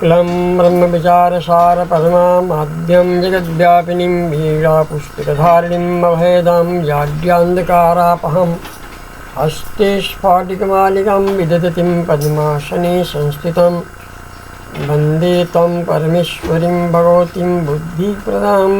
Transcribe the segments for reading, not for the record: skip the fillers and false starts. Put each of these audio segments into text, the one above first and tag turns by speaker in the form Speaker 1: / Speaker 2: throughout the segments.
Speaker 1: शुक्लं ब्रह्मविचारसार परमाद्यं जगद्व्यापिनीं वीणापुष्पितधारिणीम् अभेदां जाड्यान्धकारापहम् हस्ते स्फाटिकमालिकां विदधतीं पद्मासने संस्थितं वन्दे तं परमेश्वरीं भगवतीं बुद्धिप्रदां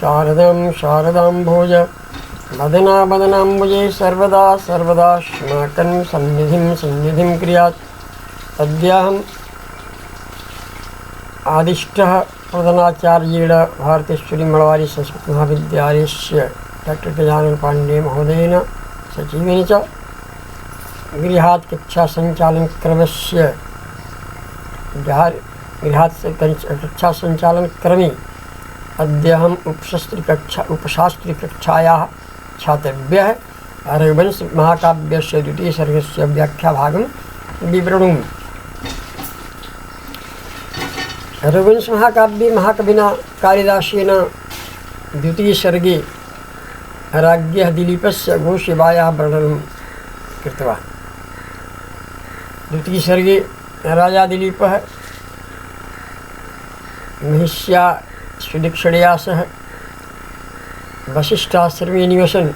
Speaker 1: शारदां भोज वदनाम्बुजे सर्वदा अस्माकं सन्निधिं क्रियात्। अद्याहम् आदिष्टः प्रधानाचार्येण भारतेश्वरी मळवारी संस्कृत महाविद्यालयस्य डॉक्टर गजानन पाण्डे महोदयेन सचिवेन च गृहात् कक्षासञ्चालनक्रमस्य कक्षासञ्चालनक्रमे अद्याहम् उपशास्त्रिकक्षायाः छात्रेभ्यः रघुवंश महाकाव्यस्य द्वितीयसर्गस्य व्याख्याभागं विवृणोमि। रघुवंश महाकाव्ये महाकविना कालिदासेन द्वितीयसर्गे राज्ञः दिलीपस्य गोसेवायाः वर्णनं कृतवान्। द्वितीयसर्गे राजा दिलीपः महिष्या सुदक्षिणया सह वसिष्ठाश्रमे निवसन्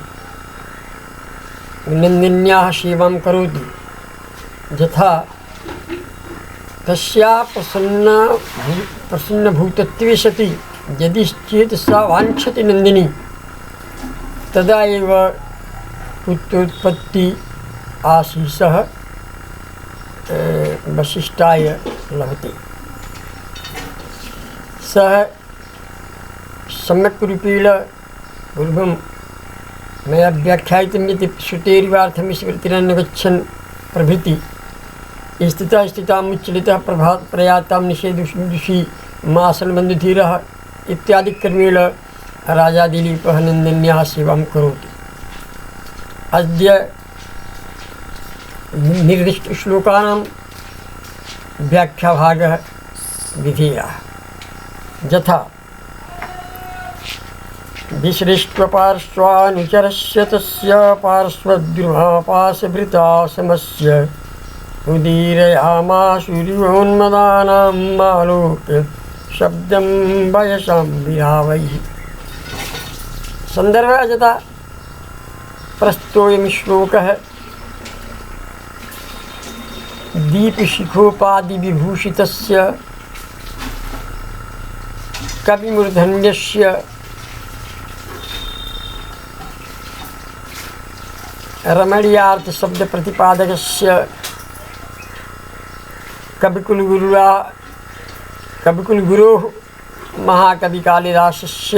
Speaker 1: नन्दिन्याः सेवां करोति। यथा तस्याः प्रसन्नभूतत्वे सति यदि चेत् सा वाञ्छति नन्दिनी तदा एव पुत्रोत्पत्ति आशीषः वसिष्ठाय लभते। सः सम्यक् रूपेण पूर्वं मया व्याख्यायितं यत् श्रुतेरिवार्थं स्मृतिरन्न गच्छन् प्रभृति स्थितामुच्चलितः प्रयातां निषेधुषी मासन् बन्धुधीरः इत्यादि क्रमेण राजा दिलीपः नन्दिन्याः सेवां करोति। अद्य निर्दिष्टश्लोकानां व्याख्याभागः विधेयः। यथा विसृष्ट्वपार्श्वानुचरस्य तस्य पार्श्वद्रुमापाशभृता समस्य उदीरयामाशुर्योन्मदानाम् आलोक्य शब्दं वयसां विरावैः। संदर्भः यथा प्रस्तोऽयं श्लोकः दीपशिखोपाधिविभूषितस्य कविमूर्धन्यस्य रमणीयार्थशब्दप्रतिपादकस्य कविकुलगुरोः महाकविकालिदासस्य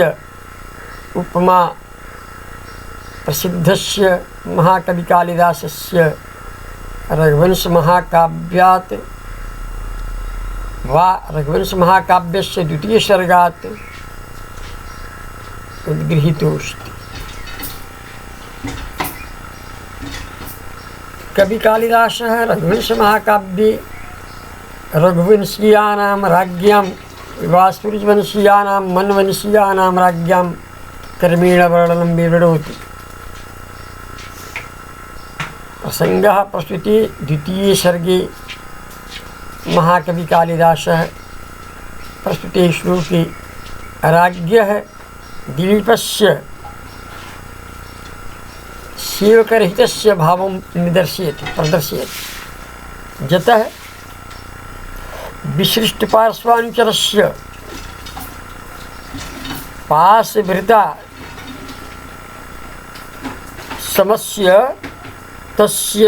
Speaker 1: उपमा प्रसिद्धस्य महाकविकालिदासस्य रघुवंश महाकाव्यात् वा रघुवंश महाकाव्यस्य द्वितीयसर्गात् उद्गृहीतोऽस्ति। कवि कालिदासः रघुवंश महाकाव्ये रघुवंशीयानां राज्ञां वासुरिवंशीयानां मनवंशीयानां राज्ञां क्रमेण वर्णनं विवृणोति। प्रसंगः प्रस्तुते द्वितीये सर्गे महाकवि कालिदासः प्रस्तुते श्लोके राज्ञः दिलीपस्य सेवकरहितस्य भावं प्रदर्शयति। यतः विसृष्टपार्श्वानुचरस्य पाशभृता समस्य तस्य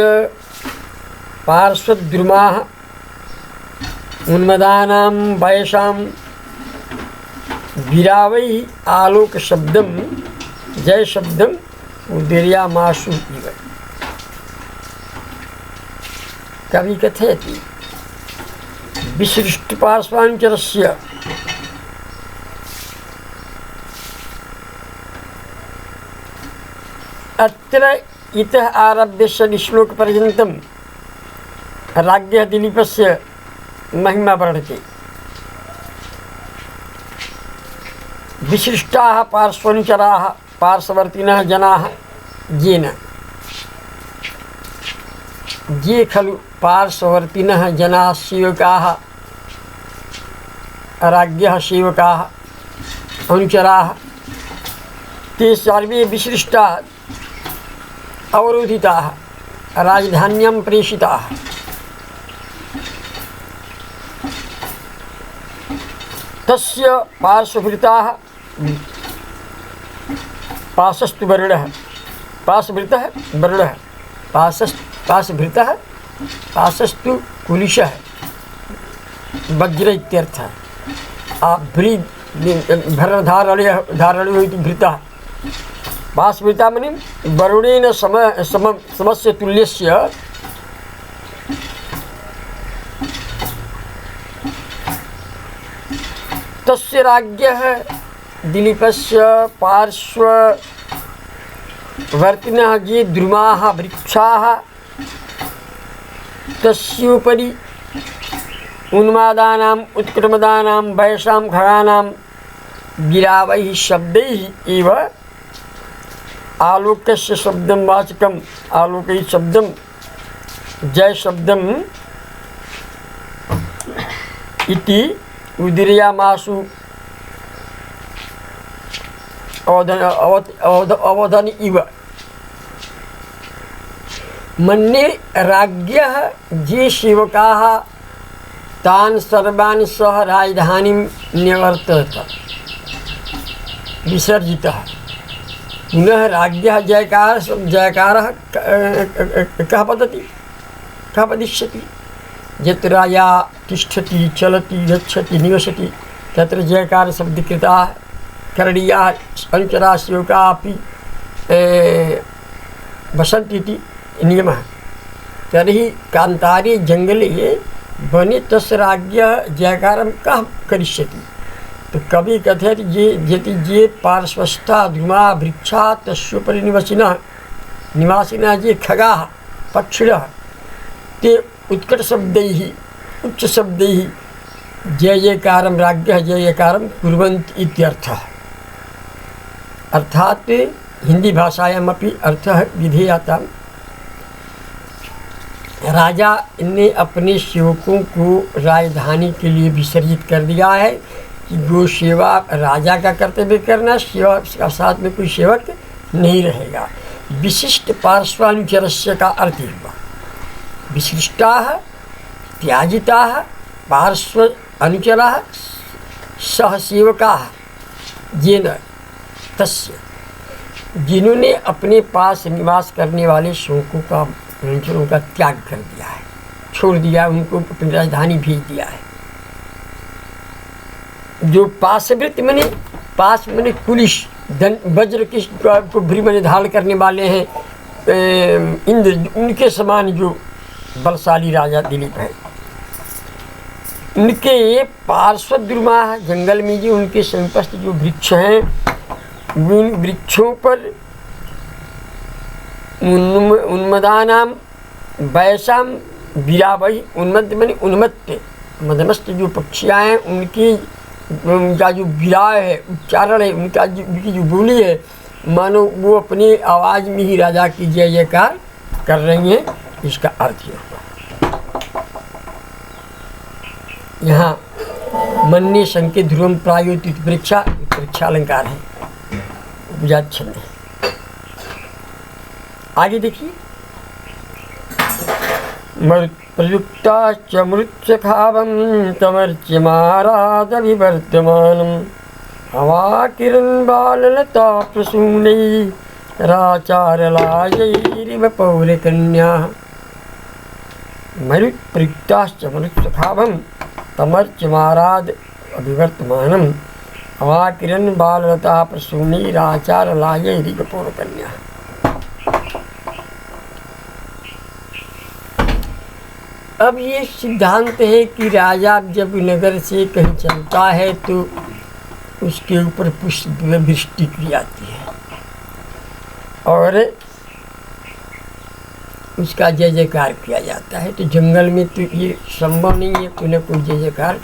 Speaker 1: पार्श्वद्रुमाः उन्मदानां वयसां विरावैः आलोकशब्दं जयशब्दम् उदीर्यामाशु इव। कवि कथयति विसृष्टपार्श्वानुचरस्य अत्र इतः आरभ्य श्लोकपर्यन्तं राज्ञः दिलीपस्य महिमा वर्णते। विशिष्टाः पार्श्वानुचराः पार्श्ववर्तिनः जनाः येन ये खलु पार्श्ववर्तिनः जनाः सेवकाः राज्ञः सेवकाः अनुचराः ते सर्वे विसृष्टाः अवरोधिताः राजधान्यां प्रेषिताः। तस्य पार्श्वभृताः पाशस्तु वरुणः पाशभृतः वरुणः पाशभृतः पाशस्तु कुलिशः वज्र इत्यर्थः। भरणधारण्यो इति भृतः। पाशभृता मने वरुणेन समस्य तुल्यस्य तस्य राज्ञः दिलीपस्य पार्श्ववर्तिनः ये द्रुमाः वृक्षाः तस्योपरि उन्मादानाम् उत्कटमदानां वयसां खगानां गिरावैः शब्दैः एव आलोकस्य शब्दं वाचकम् आलोकै शब्दं जय शब्दम् इति उदीरयामासु अवधन इव। मन्ये राज्ञः ये सेवकाः तान् सर्वान् सह राजधानीं न्यवर्तत विसर्जितः। पुनः राज्ञः जयकारः कः वदिष्यति। यत्र राजा तिष्ठति चलति गच्छति निवसति तत्र जयकार शब्दकृताः करणीयाः अनुचराः सेवकाः अपि वसन्ति इति नियमः। तर्हि कान्तारे जंगले वने तस्य राज्ञः जयकारं कः करिष्यति। तो कवि कथयति ये पार्श्वस्था द्रुमा वृक्षा तस्योपरि निवासिनः ये खगाः पक्षिणः ते उत्कट शब्दैः उच्च शब्दैः जय जयकारं राज्ञः जय जयकारं कुर्वन्ति इत्यर्थः। अर्थात हिंदी भाषायामपि अर्थः विधेयता। राजा ने अपने सेवकों को राजधानी के लिए विसर्जित कर दिया है कि गो सेवा राजा का कर्तव्य करना, सेवा का साथ में कोई सेवक नहीं रहेगा। विशिष्ट पार्श्वानुचरस्य का अर्थ हुआ विशिष्टाः त्याजिताः पार्श्व अनुचराः सहसेवकाः येन तस्य जिन्होंने अपने पास निवास करने वाले सेवकों का अनुचरों का त्याग कर दिया है, छोड़ दिया, उनको अपनी राजधानी भेज दिया है। जो पाशवृत्त मने पास मने कुलिश वज्र को भ्री धारण करने वाले हैं इंद्र, उनके समान जो बलशाली राजा दिलीप है। उनके पार्श्व द्रुमा जंगल में जो उनके समीपस्थ जो वृक्ष हैं उन वृक्षों पर उन्मदानाम वैसाम विरावही उन्मद मने उन्मत्त मदमस्त जो पक्षियाँ हैं उनका जो विराय है उच्चारण है उनकी जो बोली है मानो वो अपनी आवाज़ में ही राजा की जय जयकार कर रही हैं। इसका अर्थ यह हुआ। यहाँ मन्ये संकेत ध्रुवम प्रायोतित परीक्षालंकार है उपजात छंद है। आगे देखिए प्रयुक्ताश्च मृत्सखावं तमर्च्यमारादभिवर्तमानम् अवाकिरन् बाललता प्रसूनैराचारलायैरिव पौरकन्याः। प्रयुक्ताश्च मृत्सखावं तमर्च्यमाराद अभिवर्तमानम् अवाकिरन् बाललता प्रसूनैराचारलायैरिव पौरकन्याः। अब ये सिद्धांत है कि राजा जब नगर से कहीं चलता है तो उसके ऊपर पुष्प वृष्टि की जाती है और उसका जय जयकार किया जाता है। तो जंगल में तो ये संभव नहीं है, कोई न कोई जय जयकार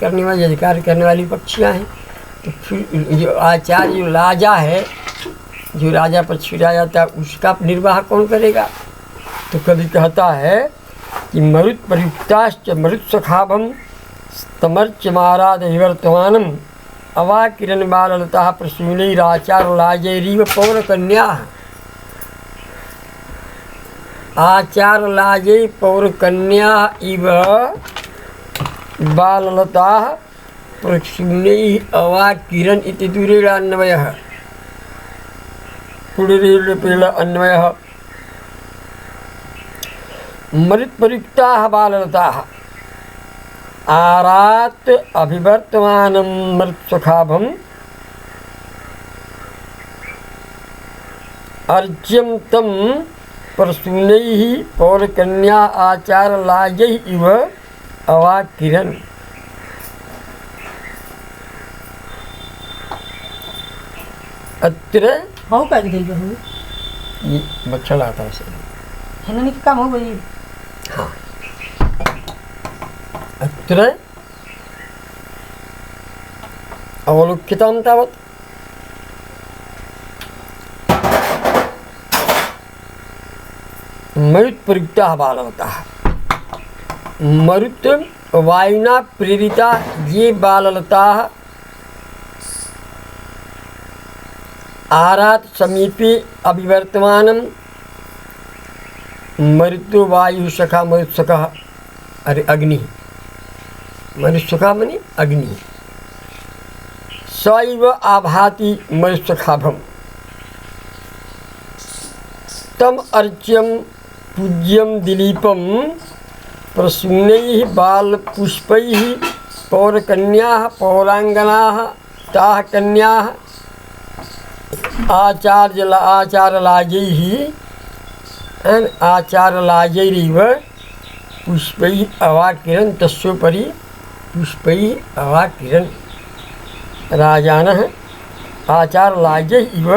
Speaker 1: करने वाली पक्षियाँ हैं। तो फिर जो आचार्य जो राजा है, जो राजा पर छिड़ा जाता है, उसका निर्वाह कौन करेगा। तो कभी कहता है कि मरुत प्रयुक्ताश्च मरुत सखाभम स्तमर्च्यमाराद विवर्तमानम अवाकिरण बाललता प्रसूनैराचारलाजैरीव पौरकन्याः। आचारलाजै पौरकन्या इव बाललताः प्रसूनैः अवाकिरण इति दूरेणान्वयः। पुनरेण अन्वयः मरुत्परिक्ताः बाललताः आरात् अभिवर्तमानं मरुत्सखाभम् अर्च्यं तं प्रसूनैः पौरकन्या आचारलाजैः इव अवाकिरन्। अत्र
Speaker 2: हो का गई बहू
Speaker 1: ये बच्चा आता है
Speaker 2: हननी का काम हो गई।
Speaker 1: हाँ अत्र अवलोक्यतां तावत् मरुत्परिक्ताः बाललताः। मरुत् वायुना प्रेरिता ये बाललताः आरात् समीपे अभिवर्तमानं मरुतो वायुसखा मरुत्सखः अरे अग्नि मरुत्सखा मनी अग्नि सैव आभाति मरुत्सखाभम् तम अर्च्यं पूज्यं दिलीपं प्रसूनैः बालपुष्पैः पौरकन्याः पौरांगनाः ताः कन्याः आचारलाजैः आचारलाजैरिव पुष्पैः अवाकिरन् तस्योपरि पुष्पैः अवाकिरन्। राजानः आचारलाजैः इव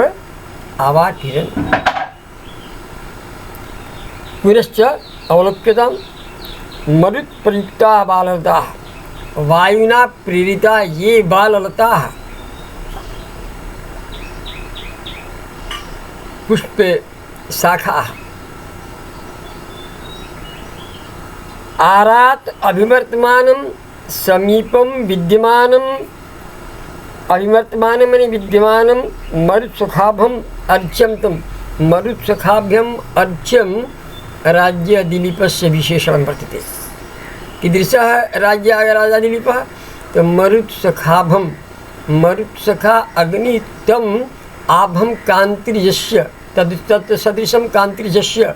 Speaker 1: अवाकिरन्। पुनश्च अवलोक्यतां मरुत्प्रयुक्ताः बाललताः वायुना प्रेरिता ये बाललताः पुष्पे शाखाः आरात् अभिवर्तमानं समीपं विद्यमानं अभिवर्तमानं मने विद्यमानं मरुत्सखाभम् अर्च्यं तं मरुत्सखाभ्यम् अर्च्यं राज्य दिलीपस्य विशेषणं वर्तते। कीदृशः राज्यः राजा दिलीपः तो मरुत्सखाभं मरुत्सखा अग्नि तम आभं कांतिर्यस्य तत् सदृशं कांतिर्यस्य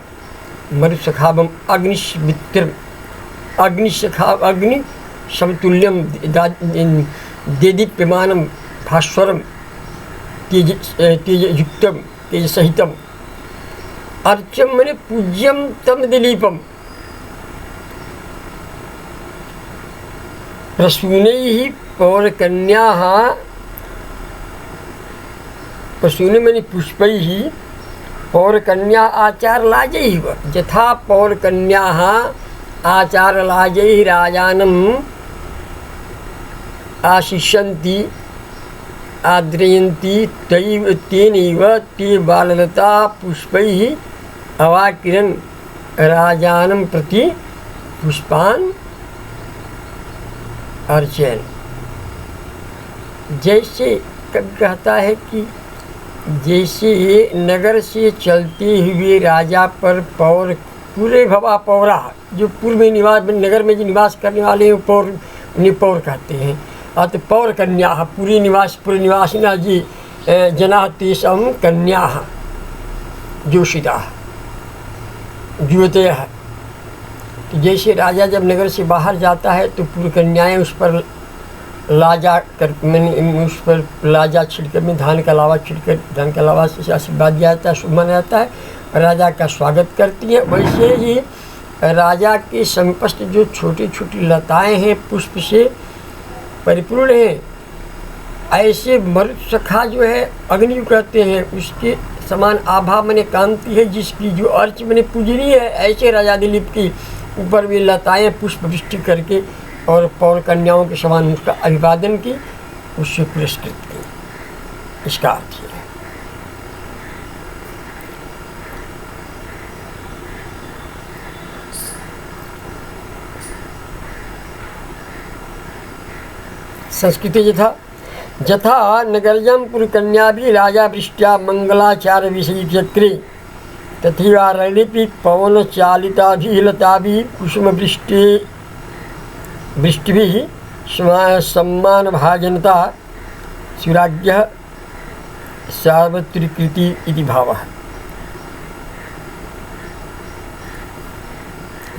Speaker 1: मरुत्सखाभम् अग्निमित्रम् अग्निसखा अग्नि समतुल्यं देदीप्यमानं भास्वरं तेजयुक्तं तेजसहितम् अर्च्यं मने पूज्यं तं दिलीपं प्रसूनैः पौरकन्याः प्रसूने मने पुष्पैः पौरकन्या आचारलाजैः यथा पौरकन्याः आचारलाजैः राजानम् आशिष्यन्ति आद्रयन्ति तेनैव ते बाललता पुष्पैः अवाकिरन् राजानं प्रति पुष्पान् अर्चयन्। जैसे कभी कहता है कि जैसे नगर से चलते हुए राजा पर पौर पूरे भवा पौरा जो पूर्व में निवास नगर में जो निवास करने वाले हैं पौर उन्हें पौर कहते हैं। तो पौर कन्या पूरे निवासिना जी जना तेषां कन्याः जोषिताः युवतयः। तो जैसे राजा जब नगर से बाहर जाता है तो पूर्व कन्याएँ उस पर लाजा कर मैंने उस पर लाजा छिड़कर में धान का लावा छिड़कर धान का लावा से आशीर्वाद दिया जाता है, शुभ माना जाता है, राजा का स्वागत करती है। वैसे ही राजा के समपस्थ जो छोटी छोटी लताएं हैं पुष्प से परिपूर्ण हैं, ऐसे मरुत्सखा जो है अग्नि कहते हैं, उसके समान आभा मने कांति है जिसकी जो अर्च मने पूजनीय है। ऐसे राजा दिलीप की ऊपर भी लताएं पुष्प वृष्टि करके और पौर कन्याओं के समान उसका अभिवादन की, उससे पुरस्कृत की। इसका अर्थ है संस्कृते यथा नगर्यं पुरकन्याभिः राजा वृष्ट्या मंगलाचार विषयी चक्रे तथैवारण्येऽपि पवनचालिताभिः लताभिः कुसुमवृष्टिभिः सम्मानभाजनता सुराज्ञः सार्वत्रिकृति इति भावः।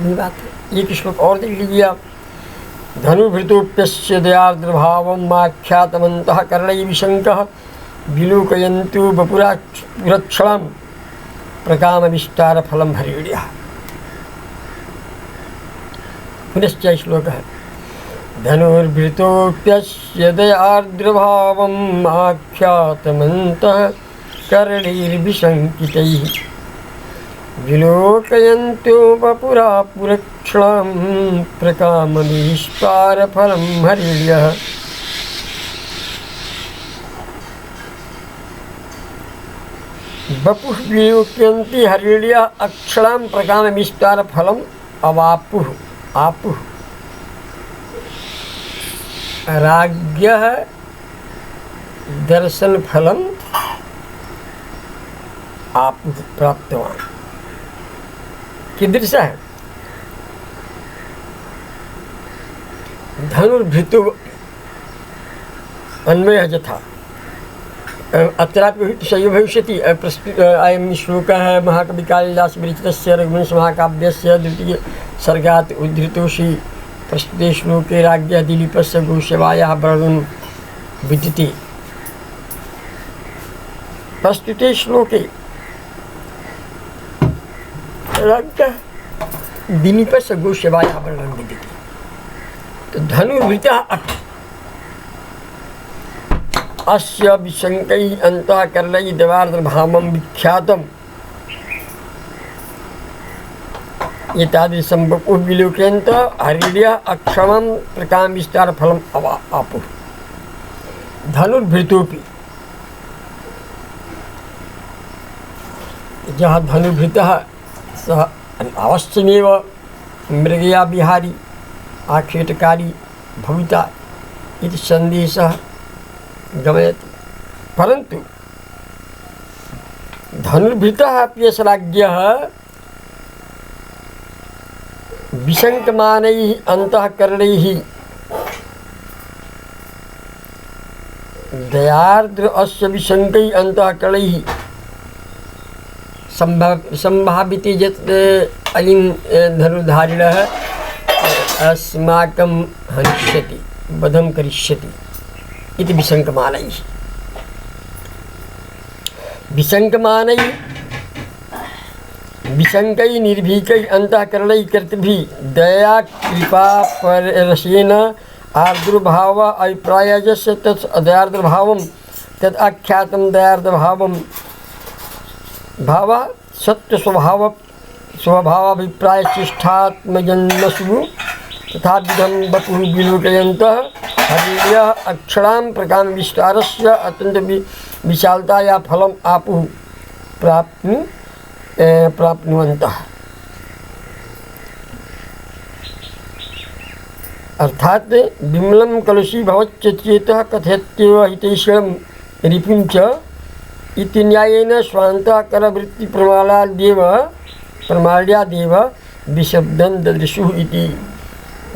Speaker 1: ये बात है। एक श्लोक और देख लीजिए आप। धनुभृतोप्यस्य दयार्द्रभावम् आख्यातमन्तः कर्णैः विशङ्कः विलोकयन्तु वपुराक्षरं प्रकामविस्तारफलं हरिण्यः। पुनश्च श्लोकः धनुर्भृतोप्यस्य दयार्द्रभावम् आख्यातमन्तः कर्णैर्विशङ्कितैः विलोकयन्तु वपुरापुरक्षणं प्रकामविस्तारफलं हरिण्यः। वपुः विलोकयन्ति हरिण्यः अक्षणं प्रकामविस्तारफलम् अवापुः आपुः। राज्ञः दर्शनफलम् आपुः प्राप्तवान्। कीदृश है? धनुर्भृतो अन्वयः यथा अत्रापि सैव भविष्यति। अयं श्लोकः महाकवि कालिदास विरचितस्य रघुवंश महाकाव्यस्य द्वितीय सर्गात् उद्धृतोऽसि। प्रस्तुते श्लोके राज्ञः दिलीपस्य गोसेवायाः वर्णनं विद्यते। प्रस्तुते श्लोके राज्ञः दिलीपस्य गोसेवायाः वर्णनं विद्यते। तो धनुर्भृतः अस्य विशङ्कैः अन्तःकरणैः दयार्द्रभावं विख्यातम् एतादृशं वपुः विलोकयन्तः हरिण्यः अक्षमं प्रकामविस्तारफलम् आपुः। धनुर्भृतोऽपि यः धनुर्भृतः सः अवश्यमेव मृगया विहारी आखेटकारी भविता इति सन्देशः गमयति। परन्तु धनुर्भृतः अपि यस्य राज्ञः विशङ्कमानैः अन्तःकरणैः दयार्द्र अस्य विशङ्कैः अन्तःकरणैः संभाविते यत् अयं धनुर्धारिणः अस्माकं हनिष्यति वधं करिष्यति इति विशङ्कमानैः विशङ्कैः निर्भीकैः अन्तःकरणैः कर्तृभिः दया कृपा पररसेन आर्द्रभाव अभिप्रायस्य तत् दयार्द्रभावं तत् आख्यातं दयार्द्रभावं भावः सत्त्वस्वभावाभिप्रायशिष्ठात्मजन्मसु तथाविधं वपुः विलोकयन्तः हरिण्यः अक्षरां प्रकामविस्तारस्य अत्यन्त विशालताया फलम् आपुः प्राप्नुवन्तः। अर्थात विमलं कलुषी भवच्चेतः कथयत्येव हितैषणं रिपुं च इति न्यायेन स्वान्तःकरवृत्तिप्रमाल्यादेव विशब्दं ददृशुः इति।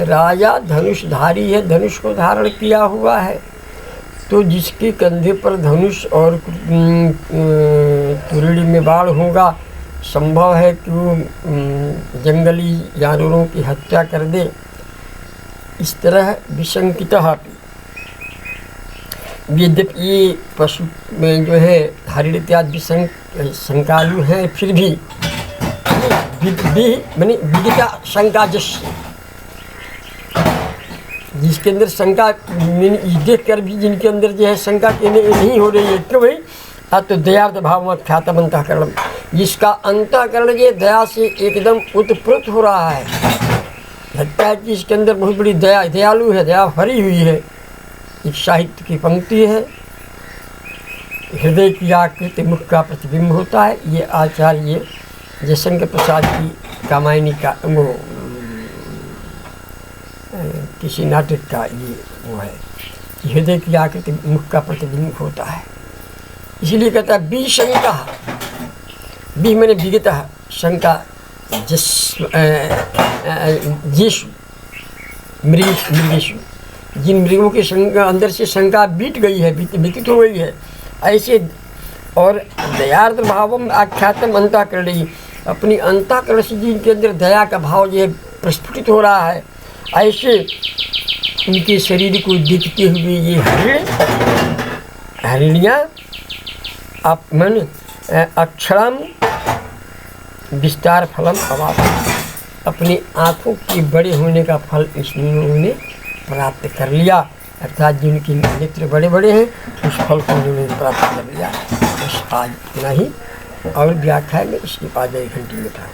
Speaker 1: राजा धनुषधारी है, धनुष को धारण किया हुआ है, तो जिसके कंधे पर धनुष और तुरड़ी में बाण होगा, संभव है कि वो जंगली जानवरों की हत्या कर दे। इस तरह विशंकितः यद्यपि ये पशु में जो है धारिण इत्यादि शंकालु हैं, फिर भी मानी विदिता शंका जिसके अंदर शंका देख कर भी जिनके अंदर जो है शंका नहीं हो रही है, क्यों भाई? तो दयार्द भाव ख्यातम अंतःकरण, जिसका अंतःकरण ये दया से एकदम उत्प्रोत हो रहा है, लगता है कि इसके अंदर बहुत बड़ी दया, दयालु है, दया भरी हुई है। एक साहित्य की पंक्ति है, हृदय की आकृति मुख का प्रतिबिंब होता है। ये आचार्य जयशंकर प्रसाद की कामायनी का किसी नाटक का ये वो है कि हृदय की आकृति मुख का प्रतिबिंब होता है। इसलिए कहता है विशंका, बी मैंने विगतः, शंका जिस मृगेशु, जिन मृगों के अंदर से शंका बीत गई है, विकसित हो गई है, ऐसे और दयार्द भावम आख्यातम अंतःकरण, अपनी अंतःकरण से जिनके अंदर दया का भाव जो है प्रस्फुटित हो रहा है, ऐसे उनके शरीर को देखते हुए ये हरिणियाँ आप मन अक्षरम विस्तार फलम अवाप, अपनी आँखों के बड़े होने का फल इसने प्राप्त कर लिया। अर्थात जिनके नेत्र बड़े बड़े हैं उस फल को उन्होंने प्राप्त कर लिया। बस आज इतना ही, और व्याख्या में इसके बाद 1 घंटे में था।